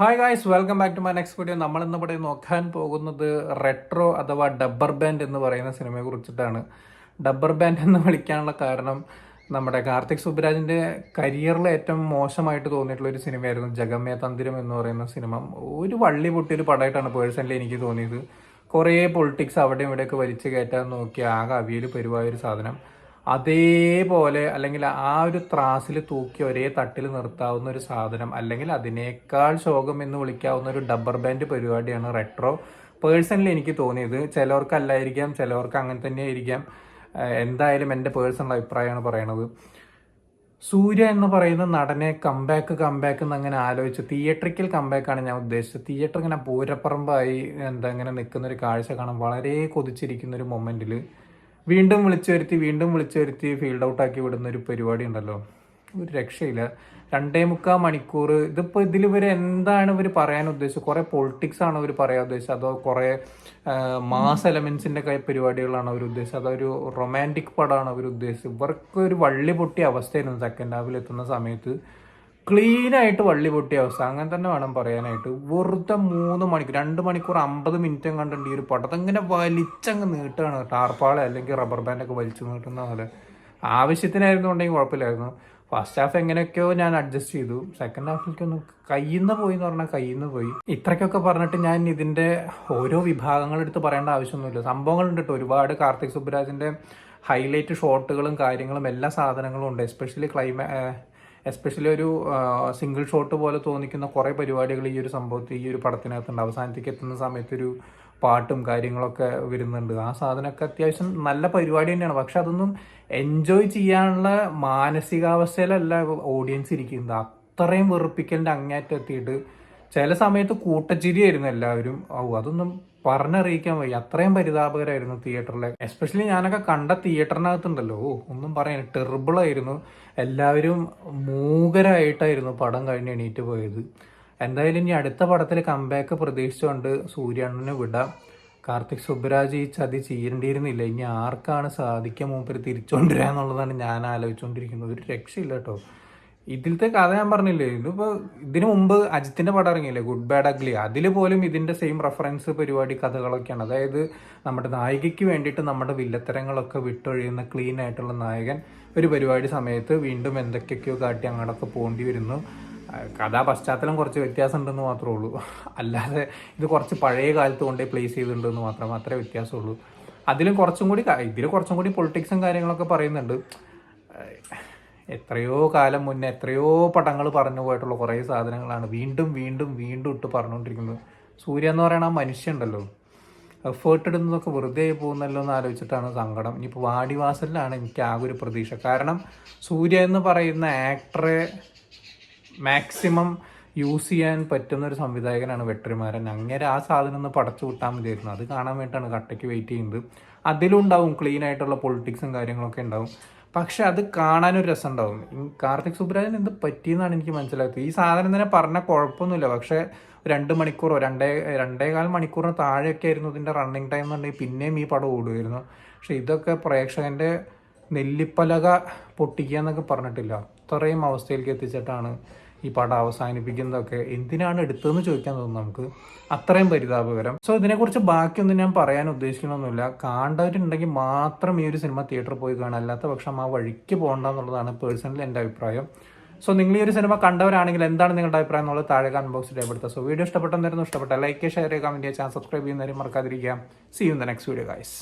Hi guys, welcome back to my next video. നമ്മൾ ഇന്നിവിടെ നോക്കാൻ പോകുന്നത് റെട്രോ അഥവാ ഡബ്ബർ ബാൻഡ് എന്ന് പറയുന്ന സിനിമയെ കുറിച്ചിട്ടാണ്. ഡബ്ബർ ബാൻഡ് എന്ന് വിളിക്കാനുള്ള കാരണം നമ്മുടെ കാർത്തിക് സുബ്രാജിന്റെ കരിയറിൽ ഏറ്റവും മോശമായിട്ട് തോന്നിയിട്ടുള്ള ഒരു സിനിമയായിരുന്നു ജഗമേ തന്തിരം എന്ന് പറയുന്ന സിനിമ. ഒരു വള്ളി പൊട്ടിയൊരു പടമായിട്ടാണ് പേഴ്സണലി എനിക്ക് തോന്നിയത്. കുറേ പൊളിറ്റിക്സ് അവിടെയും ഇവിടെയൊക്കെ വലിച്ചു കയറ്റാൻ നോക്കി ആകെ അവിയൽ പെരുവായൊരു സാധനം. അതേപോലെ അല്ലെങ്കിൽ ആ ഒരു ത്രാസിൽ തൂക്കി ഒരേ തട്ടിൽ നിർത്താവുന്ന ഒരു സാധനം, അല്ലെങ്കിൽ അതിനേക്കാൾ ശോകം എന്ന് വിളിക്കാവുന്ന ഒരു ഡബ്ബർ ബാൻഡ് പരിപാടിയാണ് റെട്രോ. പേഴ്സണലി എനിക്ക് തോന്നിയത്. ചിലവർക്കല്ലായിരിക്കാം, ചിലവർക്ക് അങ്ങനെ തന്നെ ആയിരിക്കാം. എന്തായാലും എൻ്റെ പേഴ്സണൽ അഭിപ്രായമാണ് പറയണത്. സൂര്യ എന്ന് പറയുന്ന നടനെ കംബാക്ക് എന്ന് അങ്ങനെ ആലോചിച്ച് തിയേറ്ററിക്കൽ കംബാക്കാണ് ഞാൻ ഉദ്ദേശിച്ചത്. തിയേറ്റർ ഇങ്ങനെ പൂരപ്പറമ്പായി ഇങ്ങനെ നിൽക്കുന്ന ഒരു കാഴ്ച കാണാൻ വളരെ കൊതിച്ചിരിക്കുന്ന ഒരു മൊമെന്റിൽ വീണ്ടും വിളിച്ചു വരുത്തി ഫീൽഡ് ഔട്ടാക്കി വിടുന്ന ഒരു പരിപാടി ഉണ്ടല്ലോ, ഒരു രക്ഷയില്ല. 2.25 മണിക്കൂർ. ഇതിൽ ഇവർ എന്താണ് ഇവർ പറയാൻ ഉദ്ദേശിച്ചത്? കുറേ പൊളിറ്റിക്സ് ആണോ ഇവർ പറയാൻ ഉദ്ദേശിച്ചത്, അതോ കുറേ മാസ് എലമെന്റ്സിന്റെ പരിപാടികളാണോ അവർ ഉദ്ദേശിച്ചത്, അതോ ഒരു റൊമാൻറ്റിക് പടമാണോ അവർ ഉദ്ദേശിച്ചത്? ഇവർക്ക് ഒരു വള്ളി പൊട്ടിയ അവസ്ഥയായിരുന്നു സെക്കൻഡ് ഹാഫിൽ എത്തുന്ന സമയത്ത്. ക്ലീൻ ആയിട്ട് വള്ളി പൊട്ടിയ അവസ്ഥ, അങ്ങനെ തന്നെ വേണം പറയാനായിട്ട്. വെറുതെ 3 മണിക്കൂർ 2 മണിക്കൂർ 50 മിനിറ്റും കണ്ടുണ്ട് ഈ ഒരു പടം. ഇങ്ങനെ വലിച്ചങ്ങ് നീട്ടുകയാണ്, ടാർപ്പാള അല്ലെങ്കിൽ റബ്ബർ ബാൻഡൊക്കെ വലിച്ചു നീട്ടുന്ന പോലെ. ആവശ്യത്തിനായിരുന്നുണ്ടെങ്കിൽ കുഴപ്പമില്ലായിരുന്നു. ഫസ്റ്റ് ഹാഫ് എങ്ങനെയൊക്കെയോ ഞാൻ അഡ്ജസ്റ്റ് ചെയ്തു. സെക്കൻഡ് ഹാഫിലേക്കൊന്ന് കയ്യിന്ന് പോയി എന്ന് പറഞ്ഞാൽ കയ്യിന്ന് പോയി. ഇത്രയ്ക്കൊക്കെ പറഞ്ഞിട്ട് ഞാൻ ഇതിന്റെ ഓരോ വിഭാഗങ്ങളെടുത്ത് പറയേണ്ട ആവശ്യമൊന്നുമില്ല. സംഭവങ്ങളുണ്ട് കേട്ടോ ഒരുപാട്. കാർത്തിക് സുബ്രാജിന്റെ ഹൈലൈറ്റ് ഷോട്ടുകളും കാര്യങ്ങളും എല്ലാ സാധനങ്ങളും ഉണ്ട്. എസ്പെഷ്യലി ഒരു സിംഗിൾ ഷോട്ട് പോലെ തോന്നിക്കുന്ന കുറേ പരിപാടികൾ ഈ ഒരു സംഭവത്തിൽ, ഈ ഒരു പടത്തിനകത്തുണ്ട്. അവസാനത്തേക്ക് എത്തുന്ന സമയത്തൊരു പാട്ടും കാര്യങ്ങളൊക്കെ വരുന്നുണ്ട്. ആ സാധനമൊക്കെ അത്യാവശ്യം നല്ല പരിപാടി തന്നെയാണ്. പക്ഷെ അതൊന്നും എൻജോയ് ചെയ്യാനുള്ള മാനസികാവസ്ഥയിലല്ല ഓഡിയൻസ് ഇരിക്കുന്നത്. അത്രയും വെറുപ്പിക്കലിൻ്റെ അങ്ങേറ്റം എത്തിയിട്ട് ചില സമയത്ത് കൂട്ടച്ചിരിയായിരുന്നു എല്ലാവരും. അതൊന്നും പറഞ്ഞറിയിക്കാൻ വയ്യ, അത്രയും പരിതാപകരമായിരുന്നു തിയേറ്ററിലെ. എസ്പെഷ്യലി ഞാനൊക്കെ കണ്ട തിയേറ്ററിനകത്തുണ്ടല്ലോ, ഒന്നും പറയാൻ ടെറിബിളായിരുന്നു. എല്ലാവരും മൂകരായിട്ടായിരുന്നു പടം കഴിഞ്ഞ് എണീറ്റ് പോയത്. എന്തായാലും ഇനി അടുത്ത പടത്തിൽ കംബാക്ക് പ്രതീക്ഷിച്ചുകൊണ്ട് സൂര്യണ്ണന് വിടാം. കാർത്തിക് സുബ്രാജ് ഈ ചതി ചെയ്യേണ്ടിയിരുന്നില്ല. ഇനി ആർക്കാണ് സാധിക്കാൻ മൂപ്പര് തിരിച്ചുകൊണ്ടിരിക്കുക എന്നുള്ളതാണ് ഞാൻ ആലോചിച്ചുകൊണ്ടിരിക്കുന്നത്. ഒരു രക്ഷയില്ല കേട്ടോ. ഇതിലത്തെ കഥ ഞാൻ പറഞ്ഞില്ലേ, ഇതിനു മുമ്പ് അജിത്തിന്റെ പടം ഇറങ്ങിയില്ലേ, ഗുഡ് ബാഡ് അഗ്ലി. അതിൽ പോലും ഇതിന്റെ സെയിം റെഫറൻസ് പരിപാടി കഥകളൊക്കെയാണ്. അതായത് നമ്മുടെ നായികയ്ക്ക് വേണ്ടിയിട്ട് നമ്മുടെ വില്ലത്തരങ്ങളൊക്കെ വിട്ടൊഴിയുന്ന ക്ലീൻ ആയിട്ടുള്ള നായകൻ ഒരു പരിപാടി സമയത്ത് വീണ്ടും എന്തൊക്കെയൊക്കെയോ കാട്ടി അങ്ങോട്ടൊക്കെ പോകേണ്ടി വരുന്നു. കഥാ പശ്ചാത്തലം കുറച്ച് വ്യത്യാസം ഉണ്ടെന്ന് മാത്രമേ ഉള്ളൂ. അല്ലാതെ ഇത് കുറച്ച് പഴയ കാലത്ത് കൊണ്ടേ പ്ലേസ് ചെയ്തിട്ടുണ്ടെന്ന് മാത്രം, അത്രേ വ്യത്യാസമുള്ളൂ. ഇതിൽ കുറച്ചും കൂടി പൊളിറ്റിക്സും കാര്യങ്ങളൊക്കെ പറയുന്നുണ്ട്. എത്രയോ കാലം മുന്നേ എത്രയോ പടങ്ങൾ പറഞ്ഞു പോയിട്ടുള്ള കുറേ സാധനങ്ങളാണ് വീണ്ടും വീണ്ടും വീണ്ടും ഇട്ട് പറഞ്ഞുകൊണ്ടിരിക്കുന്നത്. സൂര്യ എന്ന് പറയുന്ന ആ മനുഷ്യണ്ടല്ലോ, എഫേർട്ട് ഇടുന്നതൊക്കെ വെറുതെ പോകുന്നല്ലോ എന്ന് ആലോചിച്ചിട്ടാണ് സങ്കടം. ഇനിയിപ്പോൾ വാടിവാസലിലാണ് എനിക്ക് ആകെ ഒരു പ്രതീക്ഷ. കാരണം സൂര്യ എന്ന് പറയുന്ന ആക്ടറെ മാക്സിമം യൂസ് ചെയ്യാൻ പറ്റുന്ന ഒരു സംവിധായകനാണ് വെട്രിമാരൻ. അങ്ങനെ ആ സാധനം ഒന്ന് പടച്ചു വിട്ടാൽ മതിയായിരുന്നു. അത് കാണാൻ വേണ്ടിയിട്ടാണ് കട്ടയ്ക്ക് വെയിറ്റ് ചെയ്യുന്നത്. അതിലുണ്ടാവും ക്ലീൻ ആയിട്ടുള്ള പൊളിറ്റിക്സും കാര്യങ്ങളൊക്കെ ഉണ്ടാവും. പക്ഷെ അത് കാണാനൊരു രസം ഉണ്ടാവും. കാർത്തിക് സുബ്രാജൻ എന്ത് പറ്റിയെന്നാണ് എനിക്ക് മനസ്സിലാക്കുന്നത്. ഈ സാധനം തന്നെ പറഞ്ഞാൽ കുഴപ്പമൊന്നുമില്ല. പക്ഷെ 2 മണിക്കൂറോ 2.25 മണിക്കൂറിന് താഴെയൊക്കെ ആയിരുന്നു ഇതിൻ്റെ റണ്ണിങ് ടൈം എന്നുണ്ടെങ്കിൽ പിന്നെയും ഈ പടം ഓടുമായിരുന്നു. പക്ഷെ ഇതൊക്കെ പ്രേക്ഷകൻ്റെ നെല്ലിപ്പലക പൊട്ടിക്കുക എന്നൊക്കെ പറഞ്ഞിട്ടില്ല, അത്രയും അവസ്ഥയിലേക്ക് എത്തിച്ചിട്ടാണ് ഈ പടം അവസാനിപ്പിക്കുന്നതൊക്കെ. എന്തിനാണ് എടുത്തതെന്ന് ചോദിക്കാൻ തോന്നുന്നു നമുക്ക്, അത്രയും പരിതാപകരം. സോ ഇതിനെക്കുറിച്ച് ബാക്കിയൊന്നും ഞാൻ പറയാൻ ഉദ്ദേശിക്കണമെന്നില്ല. കാണേണ്ടവരുണ്ടെങ്കിൽ മാത്രം ഈ ഒരു സിനിമ തിയേറ്ററിൽ പോയി കാണാം, അല്ലാത്ത പക്ഷം ആ വഴിക്ക് പോകണ്ട എന്നുള്ളതാണ് പേഴ്സണലി എൻ്റെ അഭിപ്രായം. സോ നിങ്ങൾ ഈ ഒരു സിനിമ കണ്ടവരാണെങ്കിൽ എന്താണ് നിങ്ങളുടെ അഭിപ്രായം എന്നുള്ളത് താഴെ കമന്റ് ബോക്സിൽ രേഖപ്പെടുത്തുക. സോ വീഡിയോ ഇഷ്ടപ്പെട്ടെന്നായിരുന്നു, ഇഷ്ടപ്പെട്ട ലൈക്ക്, ഷെയർ ചെയ്യുക, കമന്റ് ചെയ്യുക, ചാനൽ സബ്സ്ക്രൈബ് ചെയ്യുന്നവരും മറക്കാതിരിക്കുക. See you in the next video guys.